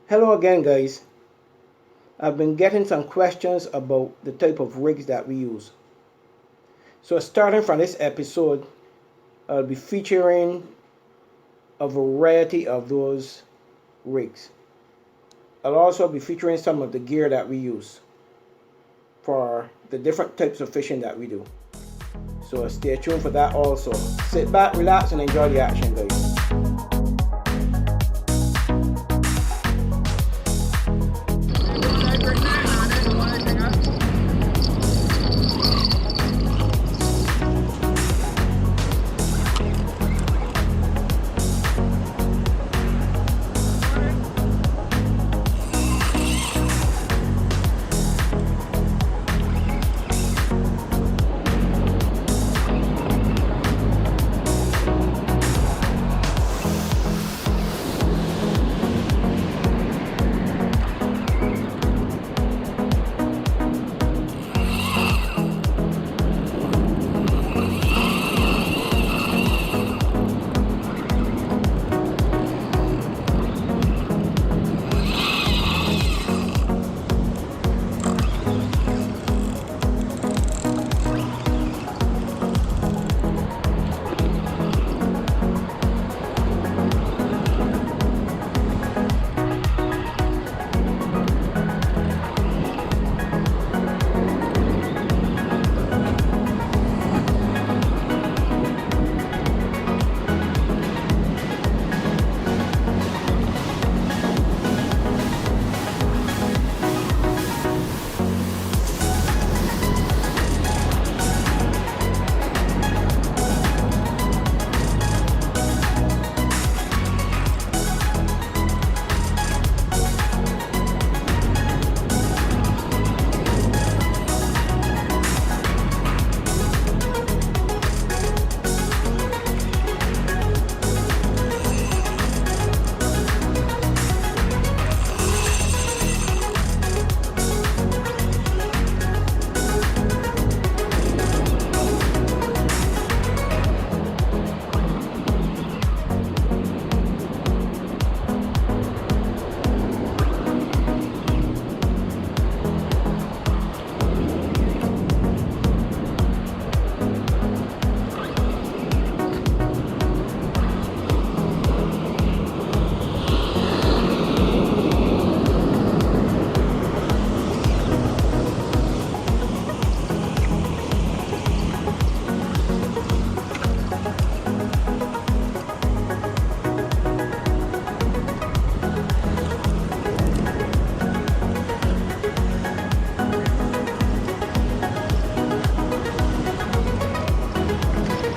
Hello again, guys. I've been getting some questions about the type of rigs that we use. So starting from this episode, I'll be featuring a variety of those rigs. I'll also be featuring some of the gear that we use for the different types of fishing that we do. So stay tuned for that also. Sit back, relax, and enjoy the action, guys.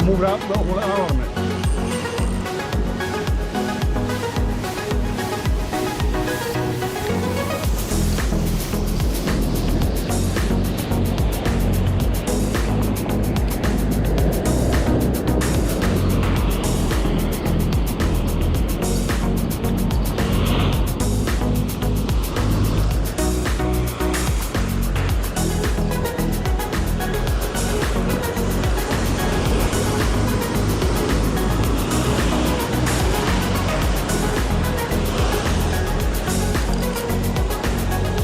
Move out, don't hold on a minute.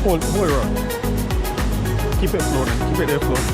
Hold it right. Keep it floating. Keep it there floating.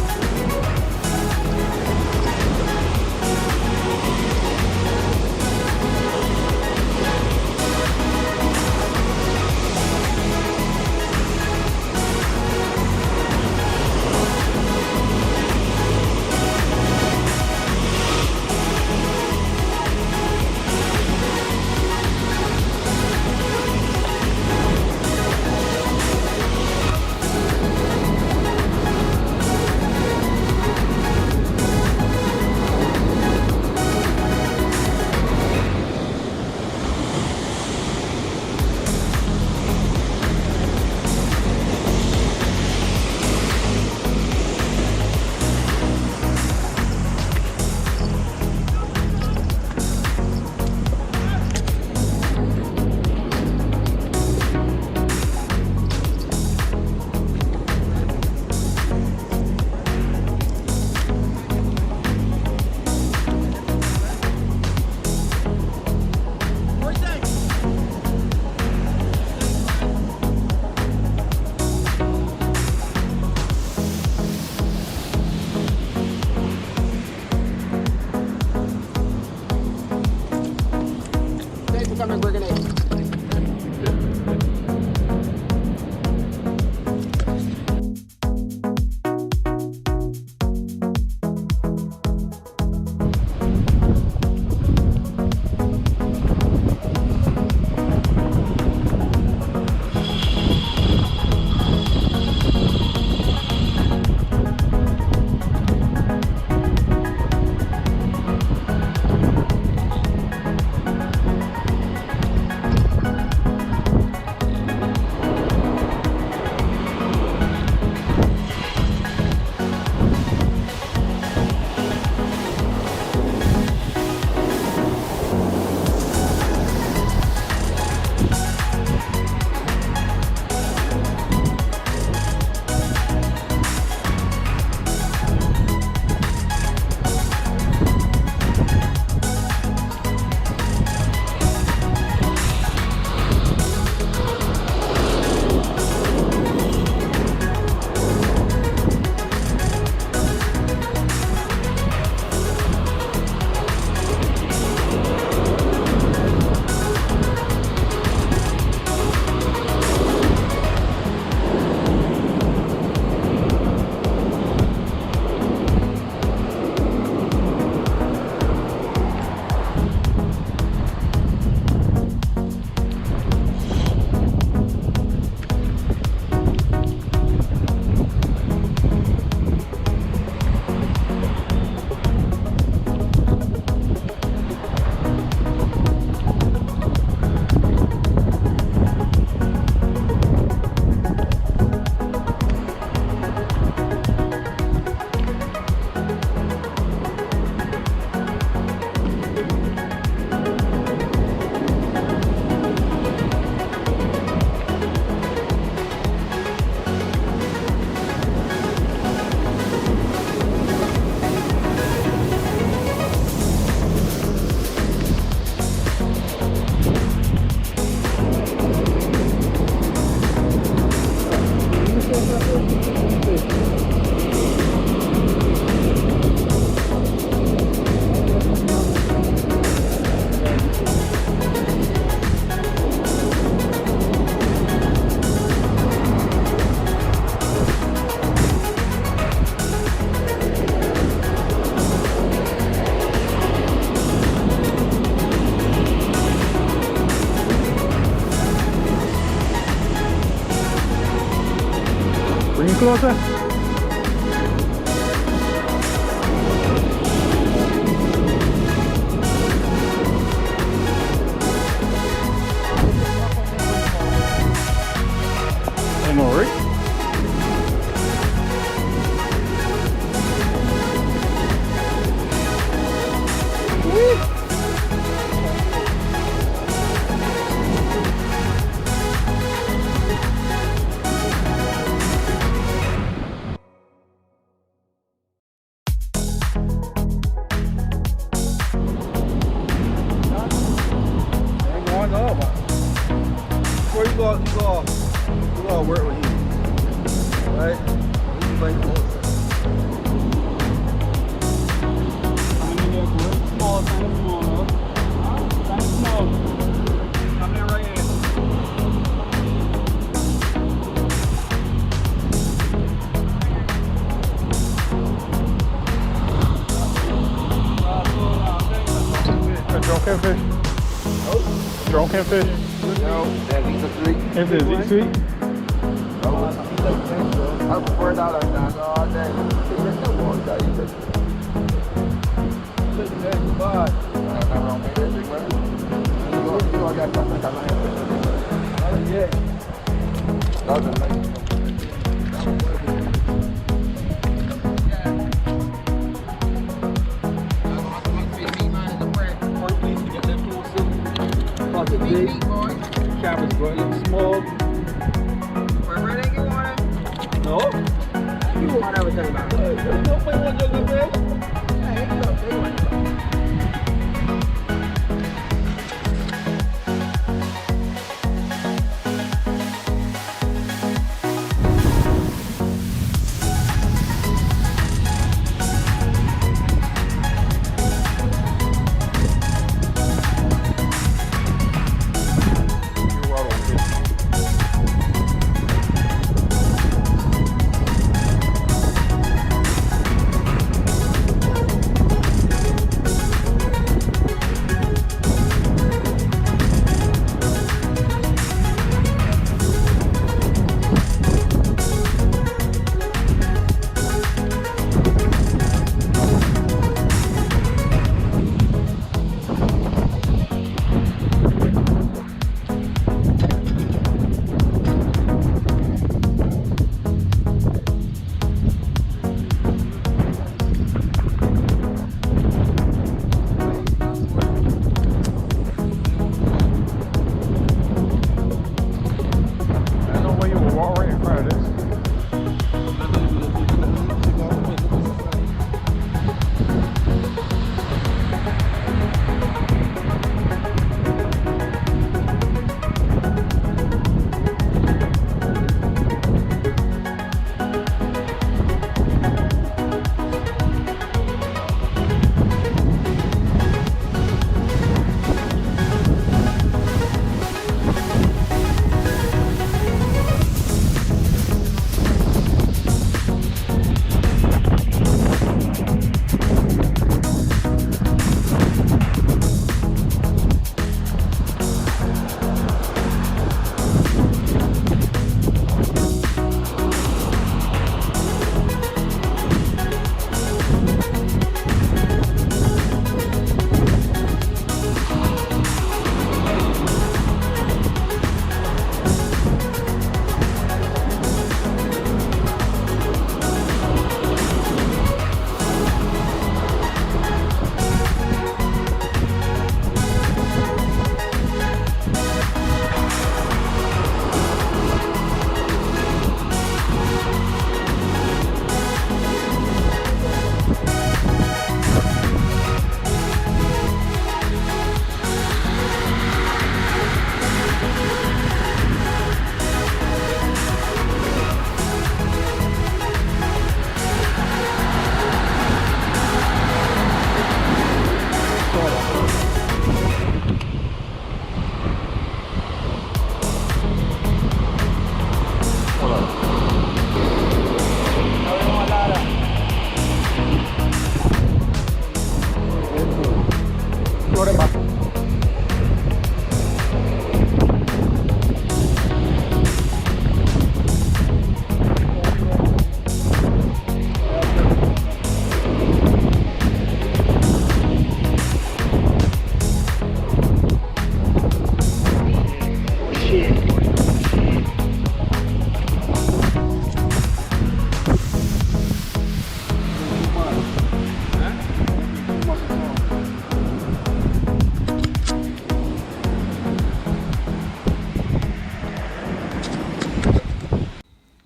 closer. I know, right? Before you go work with you, right? You like the whole thing. I'm gonna get good, small, kind of small, no? Kind of small. Come there right here. Drunken fish. Drunken fish. No, at least a three. If it's eat sweet. I'm $4 now all day. Cameras, bro. Look small. Where they get water? No? You want everything about it. Don't play one juggle, bro. Hey, it's okay.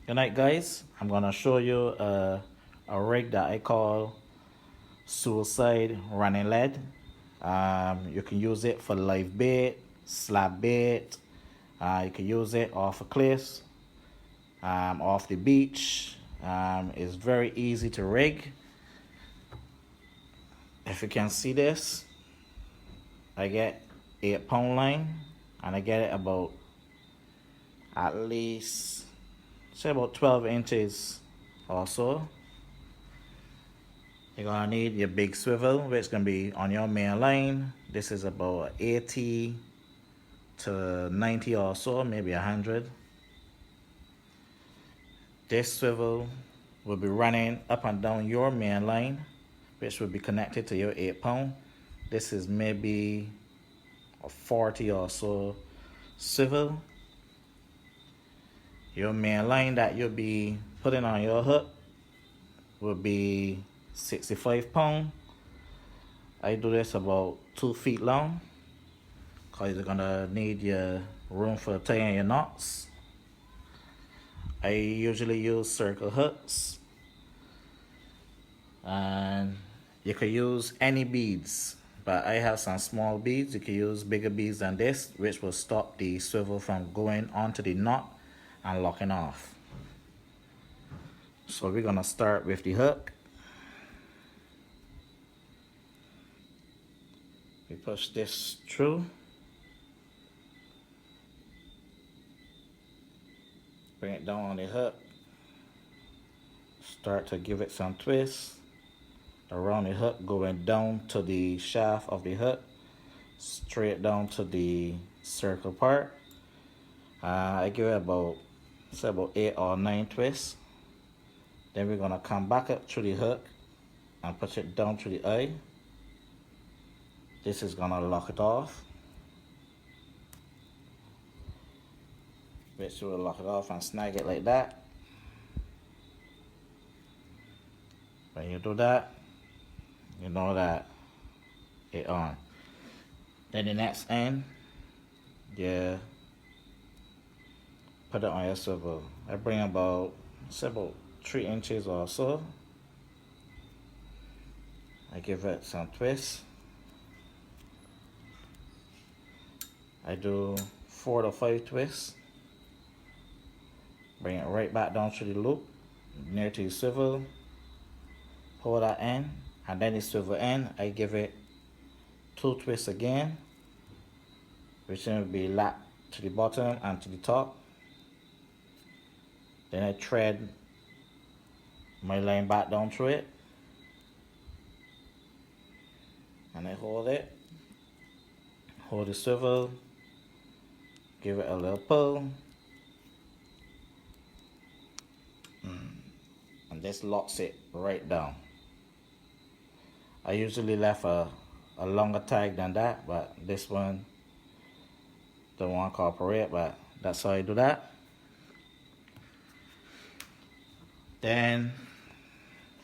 Good night, guys. I'm gonna show you a rig that I call suicide running lead. You can use it for live bait, slab bait. You can use it off of cliffs, off the beach. It's very easy to rig. If you can see this, I get 8-pound line, and I get it about at least say about 12 inches or so. You're gonna need your big swivel, which is gonna be on your main line. This is about 80 to 90 or so, maybe 100. This swivel will be running up and down your main line, which will be connected to your 8-pound. This is maybe a 40 or so swivel. Your main line that you'll be putting on your hook will be 65-pound. I do this about 2 feet long because you're gonna need your room for tying your knots. I usually use circle hooks, and you can use any beads, but I have some small beads. You can use bigger beads than this, which will stop the swivel from going onto the knot and locking off. So we're gonna start with the hook. We push this through. Bring it down on the hook. Start to give it some twists around the hook, going down to the shaft of the hook, straight down to the circle part. I give it about, say about 8 or 9 twists. Then we're gonna come back up through the hook and push it down through the eye. This is gonna lock it off. Which will lock it off and snag it like that. When you do that, you know that it's on. Then the next end, you put it on your swivel. I bring about, say about 3 inches or so. I give it some twists. I do 4 to 5 twists. Bring it right back down through the loop, near to the swivel. Pull that end, and then the swivel end, I give it 2 twists again, which will be lap to the bottom and to the top. Then I thread my line back down through it, and I hold it. Hold the swivel, give it a little pull, and this locks it right down. I usually left a longer tag than that, but this one don't want to cooperate, but that's how I do that. Then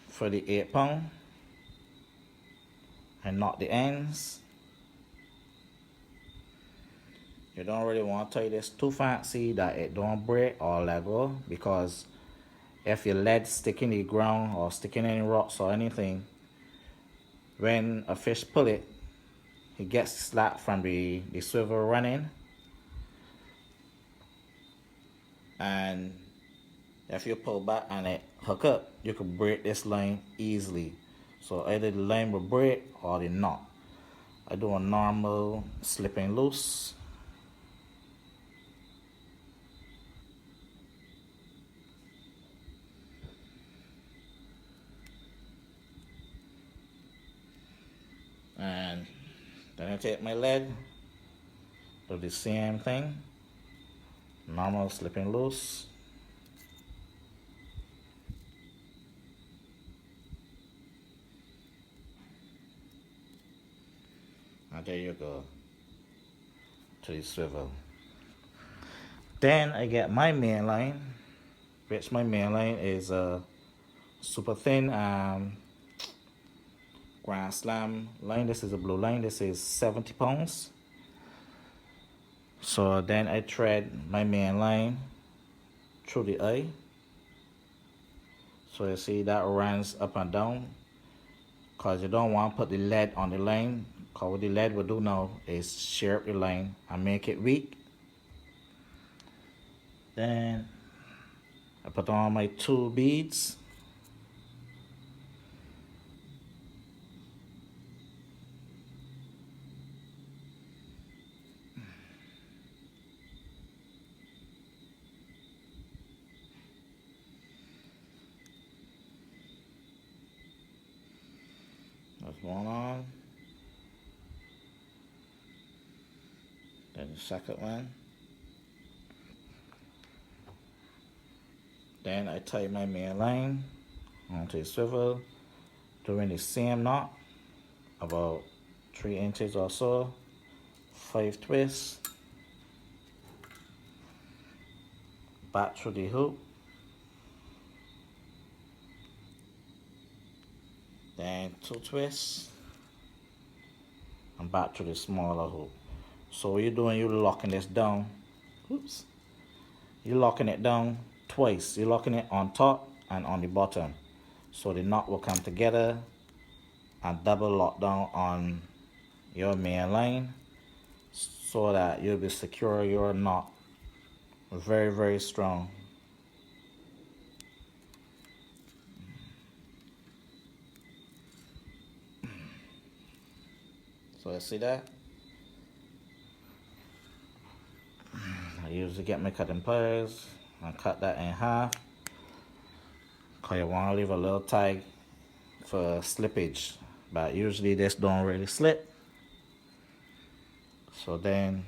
for the 8-pound, I knot the ends. You don't really want to tie this too fancy that it don't break or let go, because if your lead stick in the ground or stick in any rocks or anything, when a fish pull it, it gets slack from the swivel running, and if you pull back and it hook up, you could break this line easily. So either the line will break or the knot. I do a normal slipping loose. And then I take my lead, do the same thing, normal slipping loose. And there you go, to the swivel. Then I get my main line, which my main line is a super thin Grand Slam line. This is a blue line. This is 70 pounds. So then I thread my main line through the eye, So you see that runs up and down, because you don't want to put the lead on the line, because what the lead will do now is shear up the line and make it weak. Then I put on my 2 beads. That's one on. Then the second one. Then I tie my main line onto the swivel, doing the same knot, about 3 inches or so, 5 twists, back through the hoop, then 2 twists, and back to the smaller hoop. So what you're doing, you're locking this down. Oops. You're locking it down twice. You're locking it on top and on the bottom. So the knot will come together and double lock down on your main line, so that you'll be secure your knot very, very strong. So you see that? I usually get my cutting pliers and cut that in half, because you want to leave a little tag for slippage, but usually this don't really slip. So then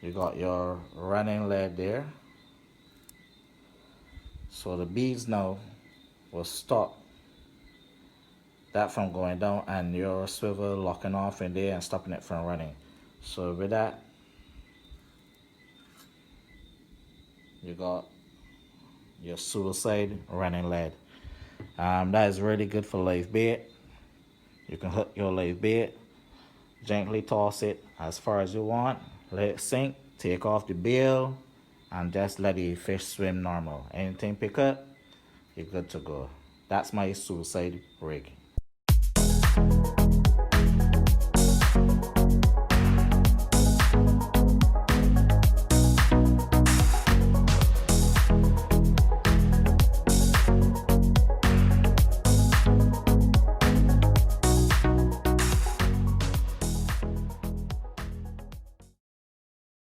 you got your running lead there. So the beads now will stop that from going down, and your swivel locking off in there and stopping it from running. So with that, you got your suicide running lead. That is really good for live bait. You can hook your live bait, gently toss it as far as you want, let it sink, take off the bail, and just let the fish swim normal. Anything pick up, you're good to go. That's my suicide rig.